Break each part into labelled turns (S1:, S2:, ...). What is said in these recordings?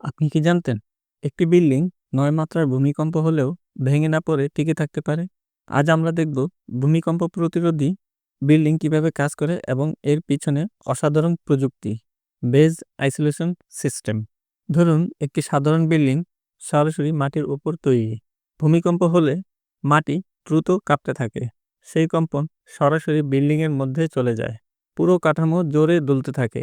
S1: আপনি কি জানতেন একটি বিল্ডিং ৯ মাত্রার ভূমিকম্প হলেও ভেঙে না পড়ে টিকে থাকতে পারে? আজ আমরা দেখব ভূমিকম্প প্রতিরোধী বিল্ডিং কিভাবে কাজ করে এবং এর পিছনে অসাধারণ প্রযুক্তি বেজ আইসোলেশন সিস্টেম। ধরুন একটি সাধারণ বিল্ডিং সরাসরি মাটির উপর তৈরি। ভূমিকম্প হলে মাটি দ্রুত কাঁপতে থাকে। সেই কম্পন সরাসরি বিল্ডিংয়ের মধ্যে চলে যায়। পুরো কাঠামো জোরে দুলতে থাকে,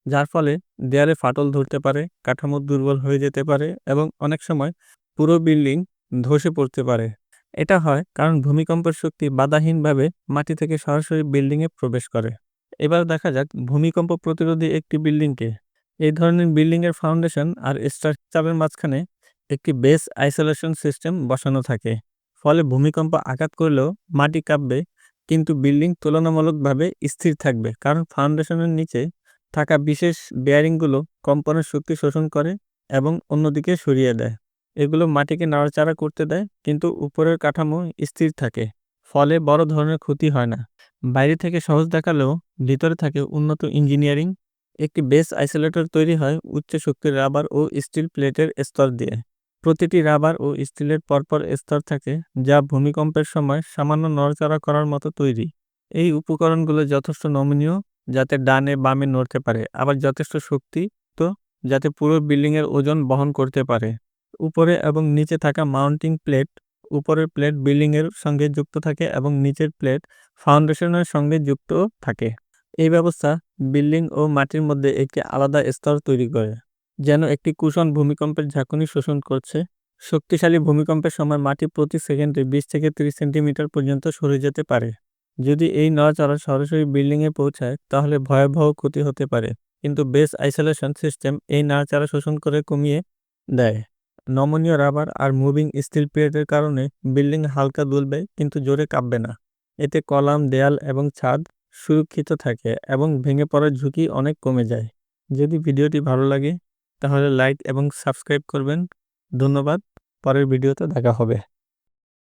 S1: যার ফলে দেয়ালে ফাটল ধরতে পারে, কাঠামো দুর্বল হয়ে যেতে পারে এবং অনেক সময় পুরো বিল্ডিং ধসে পড়তে পারে। এটা হয় কারণ ভূমিকম্পের শক্তি বাধাহীনভাবে মাটি থেকে সরাসরি বিল্ডিংয়ে প্রবেশ করে। এবার দেখা যাক ভূমিকম্প প্রতিরোধী একটি বিল্ডিংকে। এই ধরনের বিল্ডিংয়ের ফাউন্ডেশন আর স্ট্রাকচারের মাঝখানে একটি বেস আইসোলেশন সিস্টেম বসানো থাকে। ফলে ভূমিকম্প আঘাত করলেও মাটি কাঁপবে, কিন্তু বিল্ডিং তুলনামূলকভাবে স্থির থাকবে, কারণ ফাউন্ডেশনের নিচে থাকা বিশেষ বেয়ারিংগুলো কম্পনের শক্তি শোষণ করে এবং অন্যদিকে সরিয়ে দেয়। এগুলো মাটিকে নাড়াচাড়া করতে দেয়, কিন্তু উপরের কাঠামো স্থির থাকে। ফলে বড় ধরনের ক্ষতি হয় না। বাইরে থেকে সহজ দেখালেও ভিতরে থাকে উন্নত ইঞ্জিনিয়ারিং। একটি বেস আইসোলেটর তৈরি হয় উচ্চ শক্তির রাবার ও স্টিল প্লেটের স্তর দিয়ে। প্রতিটি রাবার ও স্টিলের পরপর স্তর থাকে, যা ভূমিকম্পের সময় সামান্য নড়াচড়া করার মতো তৈরি। এই উপকরণগুলো যথেষ্ট নমনীয়, যাতে ডানে বামে নড়তে পারে, আবার যথেষ্ট শক্তি তো যাতে পুরো বিল্ডিংয়ের ওজন বহন করতে পারে। উপরে এবং নিচে থাকা মাউন্টিং প্লেট, উপরের প্লেট বিল্ডিংয়ের সঙ্গে যুক্ত থাকে এবং নিচের প্লেট ফাউন্ডেশনের সঙ্গে যুক্ত থাকে। এই ব্যবস্থা বিল্ডিং ও মাটির মধ্যে একটি আলাদা স্তর তৈরি করে, যেন একটি কুশন ভূমিকম্পের ঝাঁকুনি শোষণ করছে। শক্তিশালী ভূমিকম্পের সময় মাটি প্রতি সেকেন্ডে ২০ থেকে ৩০ সেন্টিমিটার পর্যন্ত সরে যেতে পারে। যদি এই নড়াচড়া সরাসরি বিল্ডিংয়ে পৌঁছায়, তাহলে ভয়াবহ ক্ষতি হতে পারে। কিন্তু বেস আইসোলেশন সিস্টেম এই নাড়াচাড়া শোষণ করে কমিয়ে দেয়। নমনীয় রাবার আর মুভিং স্টিল প্লেটের কারণে বিল্ডিং হালকা দুলবে, কিন্তু জোরে কাঁপবে না। এতে কলাম, দেয়াল এবং ছাদ সুরক্ষিত থাকে এবং ভেঙে পড়ার ঝুঁকি অনেক কমে যায়। যদি ভিডিওটি ভালো লাগে তাহলে লাইক এবং সাবস্ক্রাইব করবেন। ধন্যবাদ। পরের ভিডিওতে দেখা হবে।